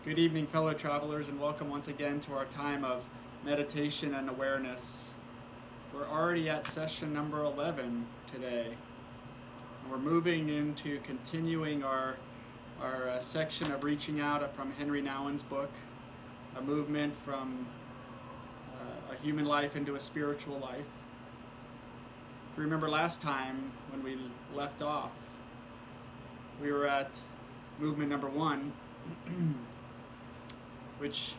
Good evening, fellow travelers, and welcome once again to our time of meditation and awareness. We're already at session number 11 today. And we're moving into continuing our section of reaching out from Henry Nouwen's book, A Movement from a Human Life into a Spiritual Life. If you remember last time when we left off, we were at movement number 1, which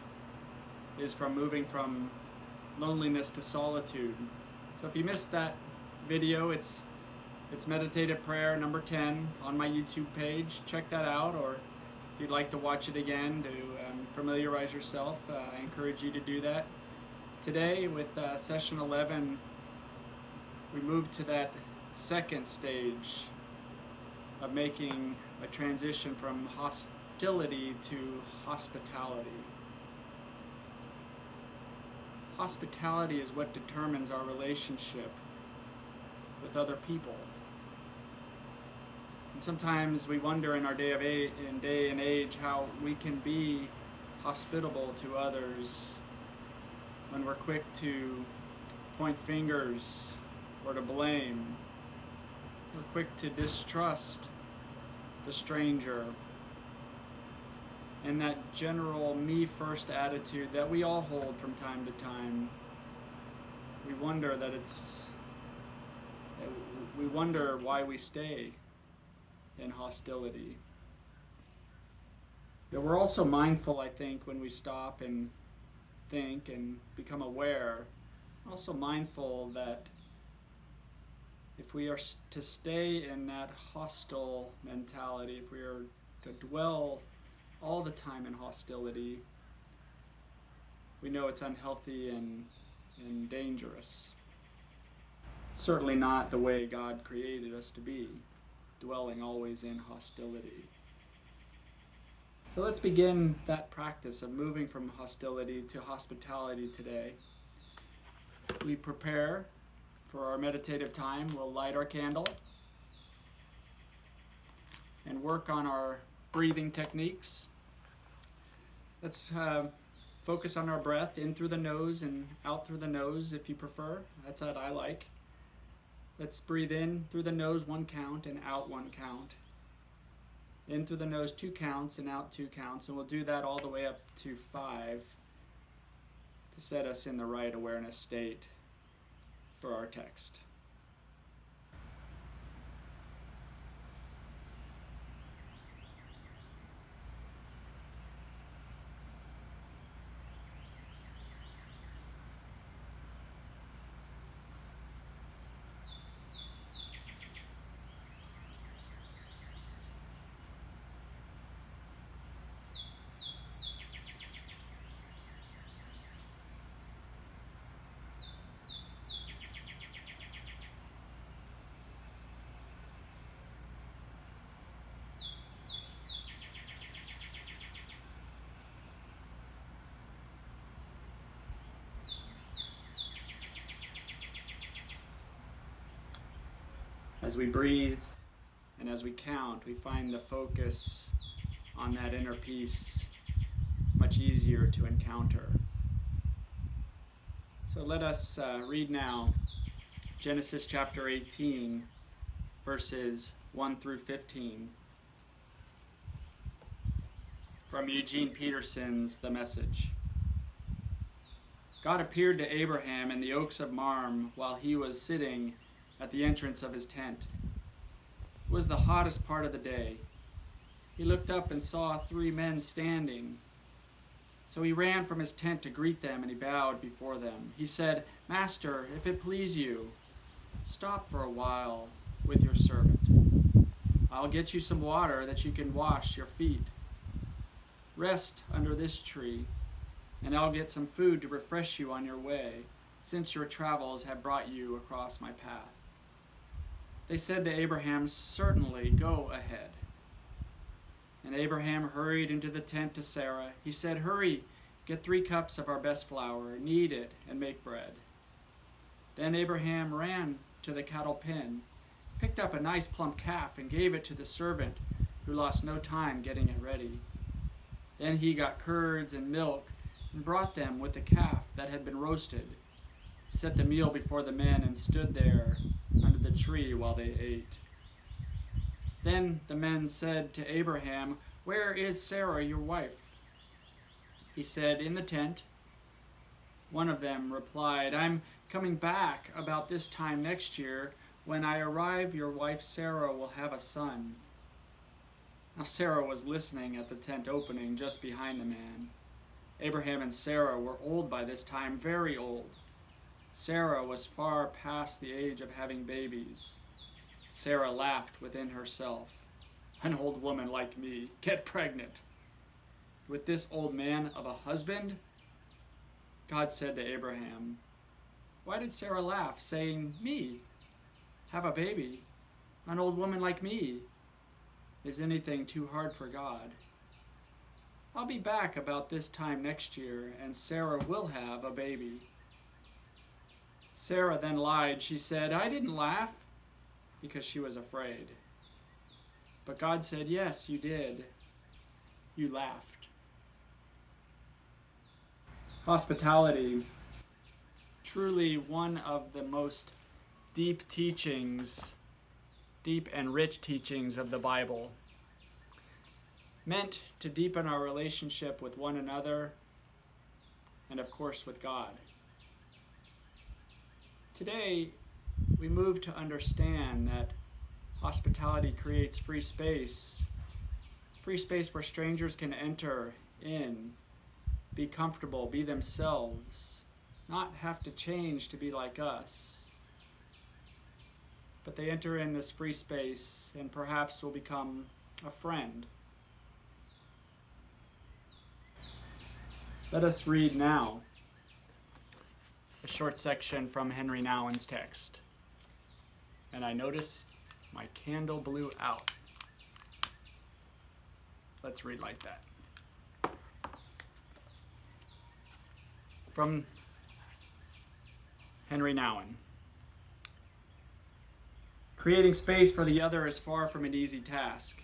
is from moving from loneliness to solitude. So if you missed that video, it's meditative prayer number 10 on my YouTube page. Check that out, or if you'd like to watch it again to familiarize yourself, I encourage you to do that. Today with session 11, we move to that second stage of making a transition from hostility to hospitality. Hospitality is what determines our relationship with other people. And sometimes we wonder in our day and age how we can be hospitable to others when we're quick to point fingers or to blame. We're quick to distrust the stranger, and that general me-first attitude that we all hold from time to time. We wonder why we stay in hostility. But we're also mindful, I think, when we stop and think and become aware, also mindful that if we are to stay in that hostile mentality, if we are to dwell all the time in hostility, we know it's unhealthy and dangerous. Certainly not the way God created us to be, dwelling always in hostility. So let's begin that practice of moving from hostility to hospitality today. We prepare for our meditative time. We'll light our candle and work on our breathing techniques. Let's focus on our breath, in through the nose and out through the nose if you prefer. That's what I like. Let's breathe in through the nose 1 count and out 1 count. In through the nose 2 counts and out 2 counts, and we'll do that all the way up to 5 to set us in the right awareness state for our text. As we breathe and as we count, we find the focus on that inner peace much easier to encounter. So let us read now Genesis chapter 18, verses 1 through 15. From Eugene Peterson's The Message. God appeared to Abraham in the oaks of Mamre while he was sitting at the entrance of his tent. It was the hottest part of the day. He looked up and saw 3 men standing. So he ran from his tent to greet them, and he bowed before them. He said, "Master, if it please you, stop for a while with your servant. I'll get you some water that you can wash your feet. Rest under this tree, and I'll get some food to refresh you on your way, since your travels have brought you across my path." They said to Abraham, "Certainly, go ahead." And Abraham hurried into the tent to Sarah. He said, "Hurry, get 3 cups of our best flour, knead it, and make bread." Then Abraham ran to the cattle pen, picked up a nice plump calf, and gave it to the servant, who lost no time getting it ready. Then he got curds and milk and brought them with the calf that had been roasted. He set the meal before the men and stood there under the tree while they ate. Then the men said to Abraham, "Where is Sarah, your wife?" He said, "In the tent." One of them replied, "I'm coming back about this time next year. When I arrive, your wife Sarah will have a son." Now Sarah was listening at the tent opening just behind the man. Abraham and Sarah were old by this time, very old. Sarah was far past the age of having babies. Sarah laughed within herself. "An old woman like me, get pregnant with this old man of a husband?" God said to Abraham, "Why did Sarah laugh, saying, 'Me, have a baby, an old woman like me? Is anything too hard for God?' I'll be back about this time next year, and Sarah will have a baby." Sarah then lied. She said, "I didn't laugh," because she was afraid. But God said, "Yes, you did. You laughed." Hospitality, truly one of the most deep and rich teachings of the Bible, meant to deepen our relationship with one another and, of course, with God. Today, we move to understand that hospitality creates free space where strangers can enter in, be comfortable, be themselves, not have to change to be like us. But they enter in this free space and perhaps will become a friend. Let us read now a short section from Henry Nouwen's text. And I noticed my candle blew out. Let's read like that. From Henry Nouwen. Creating space for the other is far from an easy task.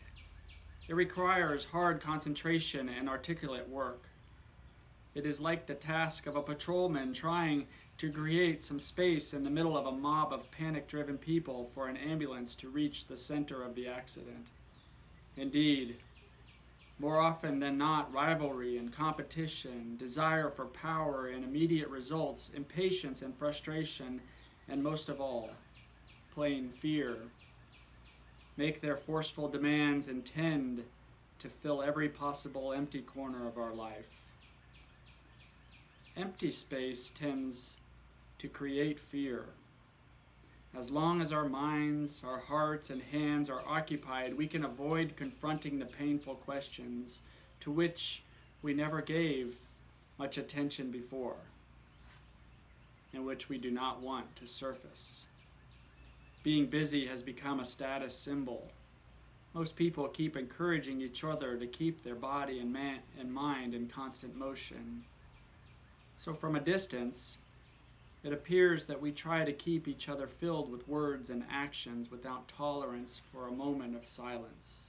It requires hard concentration and articulate work. It is like the task of a patrolman trying to create some space in the middle of a mob of panic-driven people for an ambulance to reach the center of the accident. Indeed, more often than not, rivalry and competition, desire for power and immediate results, impatience and frustration, and most of all, plain fear, make their forceful demands and tend to fill every possible empty corner of our life. Empty space tends to create fear. As long as our minds, our hearts, and hands are occupied, we can avoid confronting the painful questions to which we never gave much attention before, and which we do not want to surface. Being busy has become a status symbol. Most people keep encouraging each other to keep their body and mind in constant motion. So from a distance, it appears that we try to keep each other filled with words and actions without tolerance for a moment of silence.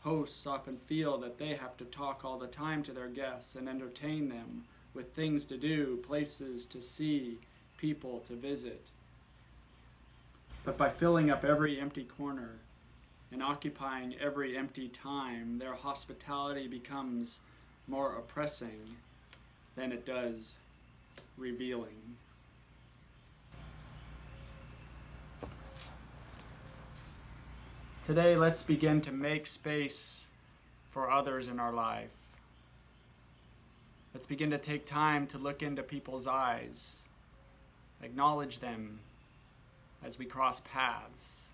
Hosts often feel that they have to talk all the time to their guests and entertain them with things to do, places to see, people to visit. But by filling up every empty corner and occupying every empty time, their hospitality becomes more oppressing than it does revealing. Today, let's begin to make space for others in our life. Let's begin to take time to look into people's eyes, acknowledge them as we cross paths.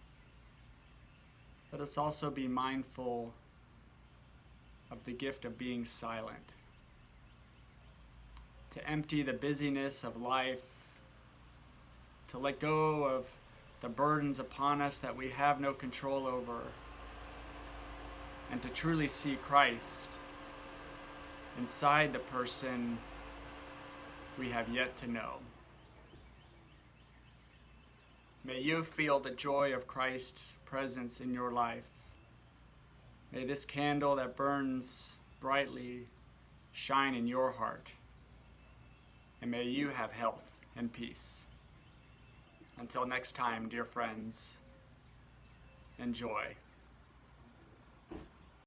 Let us also be mindful of the gift of being silent, to empty the busyness of life, to let go of the burdens upon us that we have no control over, and to truly see Christ inside the person we have yet to know. May you feel the joy of Christ's presence in your life. May this candle that burns brightly shine in your heart. And may you have health and peace. Until next time, dear friends, enjoy.